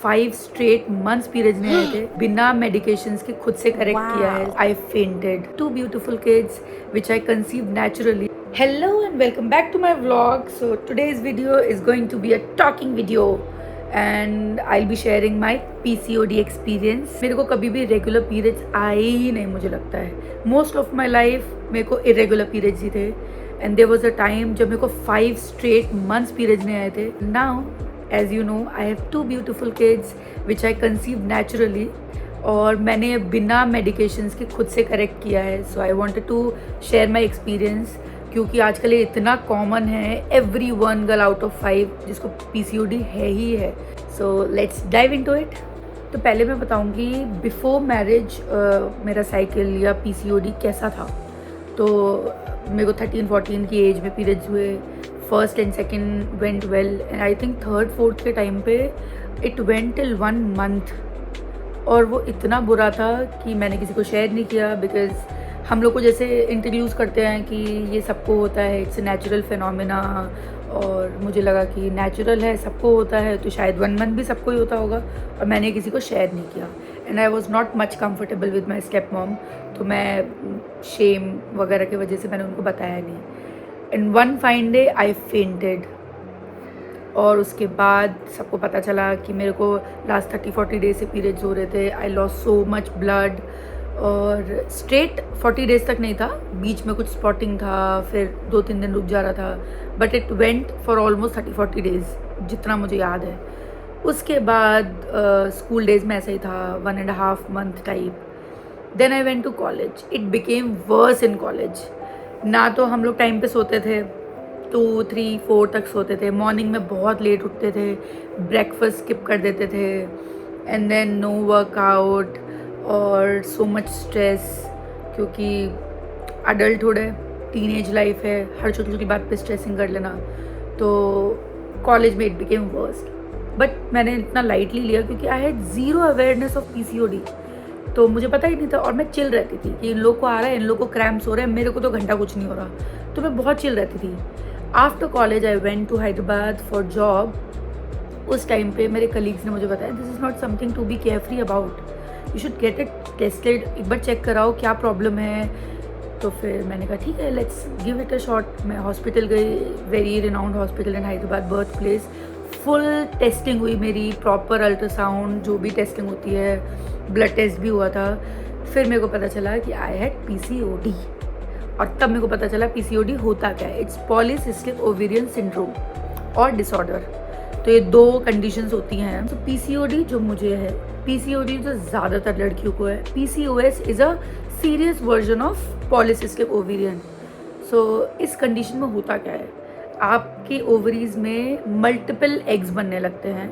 5 straight months periods नहीं आए थे बिना मेडिकेशंस के खुद से करेक्ट किया है. I fainted. 2 beautiful kids which I conceived naturally. Hello and welcome back to my vlog. So today's video is going to be a talking video and I'll be sharing my PCOD experience. मेरे को कभी भी regular periods आए ही नहीं मुझे लगता है. Most of my life मेरे को इरेगुलर पीरियड्स ही थे and there was a time जब मेरे को 5 स्ट्रेट मंथ्स पीरियड्स नहीं आए थे. Now as you know I have 2 beautiful kids which I conceived naturally और मैंने बिना मेडिकेशंस के खुद से करेक्ट किया है. So I wanted to share my experience क्योंकि आजकल ये इतना कॉमन है. Every one girl out of 5 जिसको PCOD है ही है. So let's dive into it. तो पहले मैं बताऊंगी बिफोर मैरिज मेरा साइकिल या PCOD कैसा था. तो मेरे को 13-14 की एज में पीरियड्स हुए. First and second went well and I think third fourth के टाइम पे इट वेंट टिल 1 month और वो इतना बुरा था कि मैंने किसी को शेयर नहीं किया. बिकॉज हम लोग को जैसे इंट्रोड्यूस करते हैं कि ये सबको होता है, इट्स नेचुरल फिनोमिना, और मुझे लगा कि नेचुरल है, सबको होता है, तो शायद 1 month भी सबको ही होता होगा. और मैंने किसी को शेयर नहीं किया and I was not much comfortable with my step mom. तो मैं शेम वगैरह की वजह से मैंने उनको बताया नहीं. And one fine day I fainted और उसके बाद सबको पता चला कि मेरे को लास्ट 30-40 डेज से पीरियड्स हो रहे थे. आई लॉस सो मच ब्लड और स्ट्रेट 40 डेज तक नहीं था, बीच में कुछ स्पॉटिंग था, फिर 2-3 दिन रुक जा रहा था. But it went for almost 30-40 days जितना मुझे याद है. उसके बाद स्कूल डेज में ऐसा ही था, 1.5 month type. Then I went to college. It became worse in college. ना तो हम लोग टाइम पे सोते थे, 2-3-4 तक सोते थे. मॉर्निंग में बहुत लेट उठते थे, ब्रेकफास्ट स्किप कर देते थे एंड देन नो वर्कआउट और सो मच स्ट्रेस क्योंकि अडल्टहुड है, टीनेज लाइफ है, हर छोटी छोटी बात पे स्ट्रेसिंग कर लेना. तो कॉलेज में इट बिकेम वर्स्ट. बट मैंने इतना लाइटली लिया क्योंकि I had zero awareness of PCOD. तो मुझे पता ही नहीं था और मैं चिल रहती थी कि इन लोग को आ रहा है, इन लोग को क्रैम्प्स हो रहे हैं, मेरे को तो घंटा कुछ नहीं हो रहा. तो मैं बहुत चिल रहती थी. After college I went to Hyderabad for job. उस टाइम पे मेरे कलीग्स ने मुझे बताया this is not something to be carefree about, you should get it tested, एक बार चेक कराओ क्या प्रॉब्लम है. तो फिर मैंने कहा ठीक है, let's give it a shot. मैं हॉस्पिटल गई, very renowned hospital in Hyderabad, birth place. Full testing हुई मेरी, प्रॉपर अल्ट्रासाउंड जो भी टेस्टिंग होती है, ब्लड टेस्ट भी हुआ था. फिर मेरे को पता चला कि आई हैड PCOD और तब मेरे को पता चला PCOD होता क्या है. इट्स पॉलीसिस्टिक ओवेरियन सिंड्रोम और डिसऑर्डर. तो ये 2 कंडीशंस होती हैं. तो PCOD जो मुझे है, PCOD जो ज़्यादातर लड़कियों को है, PCOS is a serious version of polycystic ovarian. So इस कंडीशन में होता क्या है, आपके ओवरीज में मल्टीपल एग्स बनने लगते हैं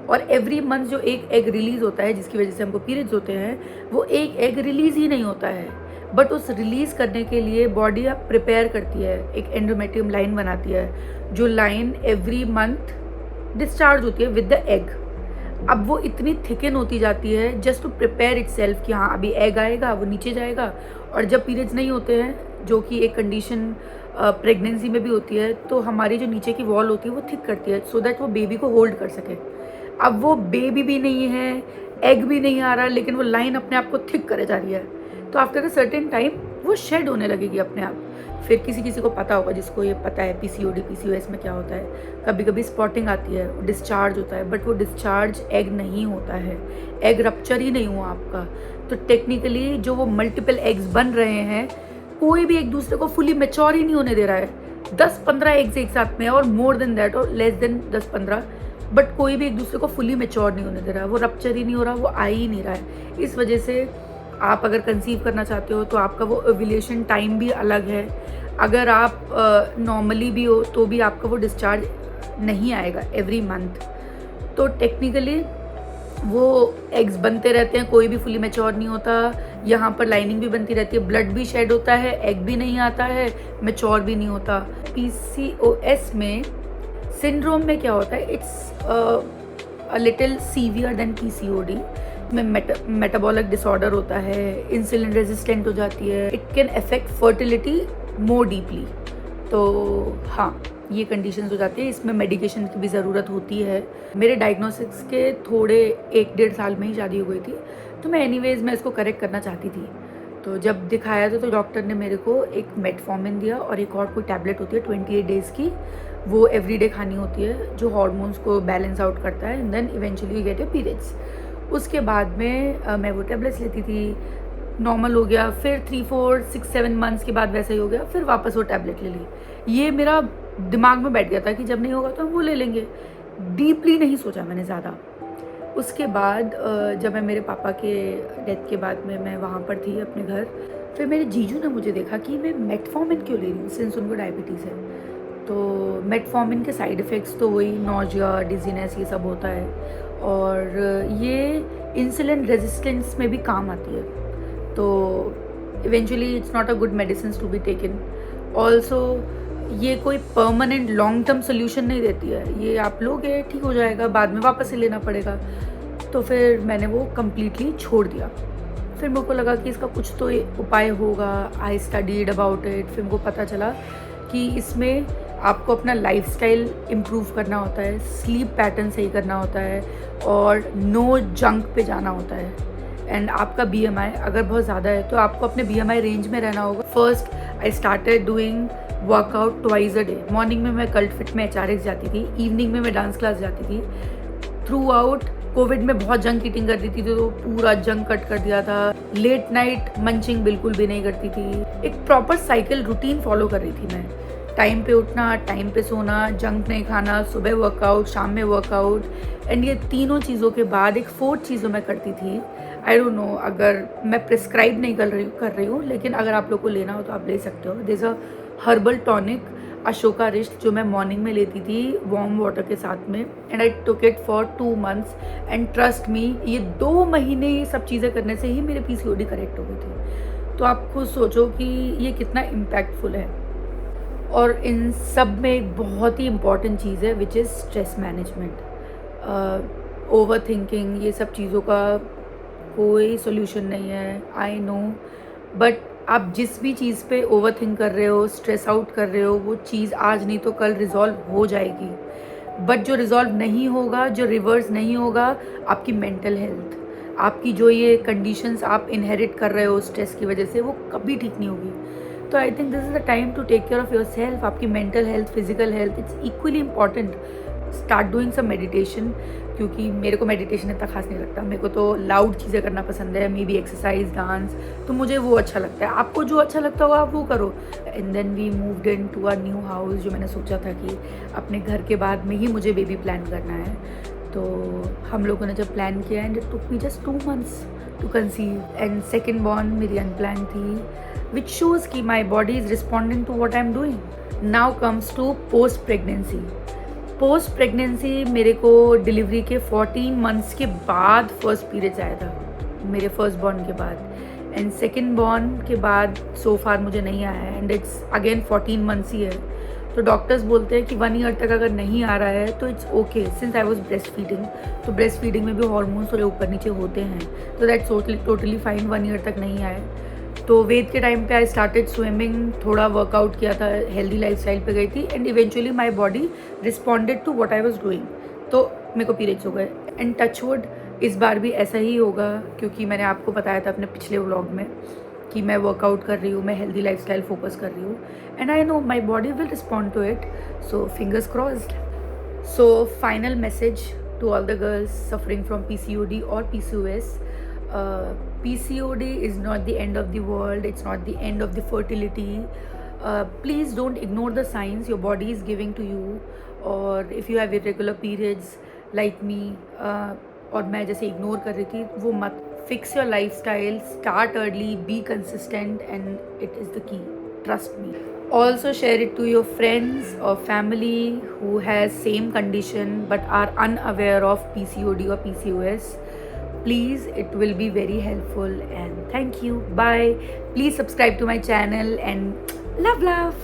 और एवरी मंथ जो एक एग रिलीज़ होता है जिसकी वजह से हमको पीरियड्स होते हैं, वो एक एग रिलीज़ ही नहीं होता है. बट उस रिलीज़ करने के लिए बॉडी आप प्रिपेयर करती है, एक एंडोमेट्रियम लाइन बनाती है, जो लाइन एवरी मंथ डिस्चार्ज होती है विद द एग. अब वो इतनी थिकन होती जाती है जस्ट टू प्रिपेयर इटसेल्फ कि हाँ अभी एग आएगा, वो नीचे जाएगा. और जब पीरियड्स नहीं होते हैं, जो कि एक कंडीशन प्रेगनेंसी में भी होती है, तो हमारी जो नीचे की वॉल होती है वो थिक करती है सो दैट वो बेबी को होल्ड कर सके. अब वो बेबी भी नहीं है, एग भी नहीं आ रहा, लेकिन वो लाइन अपने आप को थिक करे जा रही है. तो आफ्टर अ सर्टेन टाइम वो शेड होने लगेगी अपने आप. फिर किसी किसी को पता होगा, जिसको ये पता है PCOD PCOS में क्या होता है, कभी कभी स्पॉटिंग आती है, डिस्चार्ज होता है, बट वो डिस्चार्ज एग नहीं होता है, एग रप्चर ही नहीं हुआ आपका. तो टेक्निकली जो वो मल्टीपल एग्स बन रहे हैं, कोई भी एक दूसरे को फुली मैच्योर ही नहीं होने दे रहा है. 10-15 एग्स एक साथ में और मोर देन दैट और लेस देन 10-15, बट कोई भी एक दूसरे को फुली मैच्योर नहीं होने दे रहा है. वो रप्चर ही नहीं हो रहा, वो आ ही नहीं रहा है. इस वजह से आप अगर कंसीव करना चाहते हो तो आपका वो ओव्यूलेशन टाइम भी अलग है. अगर आप नॉर्मली भी हो तो भी आपका वो डिस्चार्ज नहीं आएगा एवरी मंथ. तो टेक्निकली वो एग्स बनते रहते हैं, कोई भी फुली मैच्योर नहीं होता. यहाँ पर लाइनिंग भी बनती रहती है, ब्लड भी शेड होता है, एग भी नहीं आता है, मैच्योर भी नहीं होता. PCOS में सिंड्रोम में क्या होता है, it's a little severe than PCOD. में मेटाबॉलिक डिसऑर्डर होता है, इंसुलिन रेजिस्टेंट हो जाती है, it can affect fertility more deeply. तो हाँ, ये कंडीशंस हो जाती है, इसमें मेडिकेशन की भी ज़रूरत होती है। मेरे डायग्नोसिस के थोड़े 1-1.5 साल में ही शादी हो गई थी, तो मैं एनीवेज़ मैं इसको करेक्ट करना चाहती थी। तो जब दिखाया तो डॉक्टर ने मेरे को एक मेटफॉर्मिन दिया और एक और कोई टैबलेट होती है 28 डेज़ की, वो एवरीडे खानी होती है, जो हार्मोन्स को बैलेंस आउट करता है, and then eventually you get your periods. उसके बाद में मैं वो टैबलेट्स लेती थी, नॉर्मल हो गया, फिर 3-4-6-7 मंथ्स के बाद वैसा ही हो गया, फिर वापस वो टैबलेट ले ली। ये मेरा दिमाग में बैठ गया था कि जब नहीं होगा तो हम वो ले लेंगे। डीपली नहीं सोचा मैंने ज़्यादा। उसके बाद जब मैं मेरे पापा के डेथ के बाद में मैं वहाँ पर थी अपने घर, फिर मेरे जीजू ने मुझे देखा कि मैं मेटफॉर्मिन क्यों ले रही हूँ, सिंस उनको डायबिटीज़ है। तो मेटफॉर्मिन के साइड इफ़ेक्ट्स तो वही नॉजिया, डिजीनेस, ये सब होता है, और ये इंसुलिन रेजिस्टेंस में भी काम आती है। तो eventually it's not a good medicine to be taken. Also ये कोई परमानेंट लॉन्ग टर्म सोल्यूशन नहीं देती है, ये आप लोगे ठीक हो जाएगा, बाद में वापस से लेना पड़ेगा। तो फिर मैंने वो कम्प्लीटली छोड़ दिया। फिर मेरे को लगा कि इसका कुछ तो उपाय होगा। I studied about it. फिर मेरे को पता चला कि इसमें आपको अपना लाइफस्टाइल इम्प्रूव करना होता है, स्लीप पैटर्न सही करना होता है, और नो जंक पे जाना होता है। एंड आपका BMI अगर बहुत ज़्यादा है तो आपको अपने BMI रेंज में रहना होगा। First I started doing workout twice a day. Morning में मैं कल्ट फिट में HRX जाती थी, इवनिंग में मैं डांस क्लास जाती थी। थ्रू आउट कोविड में बहुत जंक ईटिंग करती थी, तो पूरा जंक कट कर दिया था। लेट नाइट मंचिंग बिल्कुल भी नहीं करती थी। एक प्रॉपर साइकिल रूटीन फॉलो कर रही थी मैं। टाइम पे उठना, टाइम पे सोना, जंक नहीं खाना, सुबह वर्कआउट, शाम में वर्कआउट, एंड ये तीनों चीज़ों के बाद एक फोर्थ चीज़ मैं करती थी। आई डोंट नो, अगर मैं प्रिस्क्राइब नहीं कर रही हूँ, लेकिन अगर आप लोग को लेना हो तो आप ले सकते हो। This a herbal tonic Ashoka wrist, जो मैं मॉर्निंग में लेती थी वार्म वाटर के साथ में, and I took it for 2 months, and trust me, ये 2 महीने ये सब चीज़ें करने से ही मेरे PCOD करेक्ट हो गई थी। तो आप खुद सोचो कि ये कितना इम्पैक्टफुल है। और इन सब में एक बहुत ही इम्पॉर्टेंट चीज़ है, which is stress management. Over thinking, ये सब चीज़ों का कोई सोल्यूशन नहीं है, आई नो, बट आप जिस भी चीज़ पे ओवर थिंक कर रहे हो, स्ट्रेस आउट कर रहे हो, वो चीज़ आज नहीं तो कल रिजॉल्व हो जाएगी। बट जो रिजॉल्व नहीं होगा, जो रिवर्स नहीं होगा, आपकी मेंटल हेल्थ, आपकी जो ये कंडीशंस आप इनहेरिट कर रहे हो स्ट्रेस की वजह से, वो कभी ठीक नहीं होगी। तो I think this is the time to take care of yourself. आपकी mental health, physical health, it's equally important. Start doing some meditation, क्योंकि मेरे को मेडिटेशन इतना खास नहीं लगता। मेरे को तो लाउड चीज़ें करना पसंद है, मे बी एक्सरसाइज, डांस, तो मुझे वो अच्छा लगता है। आपको जो अच्छा लगता होगा आप वो करो। And then we moved into a new house, जो मैंने सोचा था कि अपने घर के बाद में ही मुझे बेबी प्लान करना है। तो हम लोगों ने जब प्लान किया, and it took me just 2 months to conceive, and second born मेरी अनप्लान थी, विच शोज़ कि my body is responding to what I am doing. Now comes to post pregnancy. Post pregnancy मेरे को delivery के 14 months के बाद first periods आया था, मेरे फर्स्ट बॉर्न के बाद, एंड सेकेंड बॉर्न के बाद सो फार मुझे नहीं आया है, एंड इट्स अगेन 14 मंथ्स ही है। तो डॉक्टर्स बोलते हैं कि 1 ईयर तक अगर नहीं आ रहा है तो it's okay, since I was breast feeding, तो ब्रेस्ट फीडिंग में भी हार्मोन्स थोड़े ऊपर नीचे होते हैं, तो दैट्स टोटली फाइन। 1 ईयर तक नहीं आए। तो वेद के टाइम पे आई स्टार्टेड स्विमिंग, थोड़ा वर्कआउट किया था, हेल्दी लाइफस्टाइल पे गई थी, and eventually my body responded to what I was doing, तो मेरे को पीरियड्स हो गए। एंड टचवुड इस बार भी ऐसा ही होगा, क्योंकि मैंने आपको बताया था अपने पिछले व्लॉग में कि मैं वर्कआउट कर रही हूँ, मैं हेल्दी लाइफस्टाइल फोकस कर रही हूँ, and I know my body will respond to it, so fingers crossed. So final message to all the girls suffering from PCOD और PCOS. PCOD is not the end of the world, it's not the end of the fertility. Please don't ignore the signs your body is giving to you, or if you have irregular periods like me, और मैं जैसे ignore कर रही थी, वो मत। Fix your lifestyle, start early, be consistent, and it is the key, trust me. Also share it to your friends or family who has same condition but are unaware of PCOD or PCOS. Please, it will be very helpful, and thank you. Bye. Please subscribe to my channel, and love.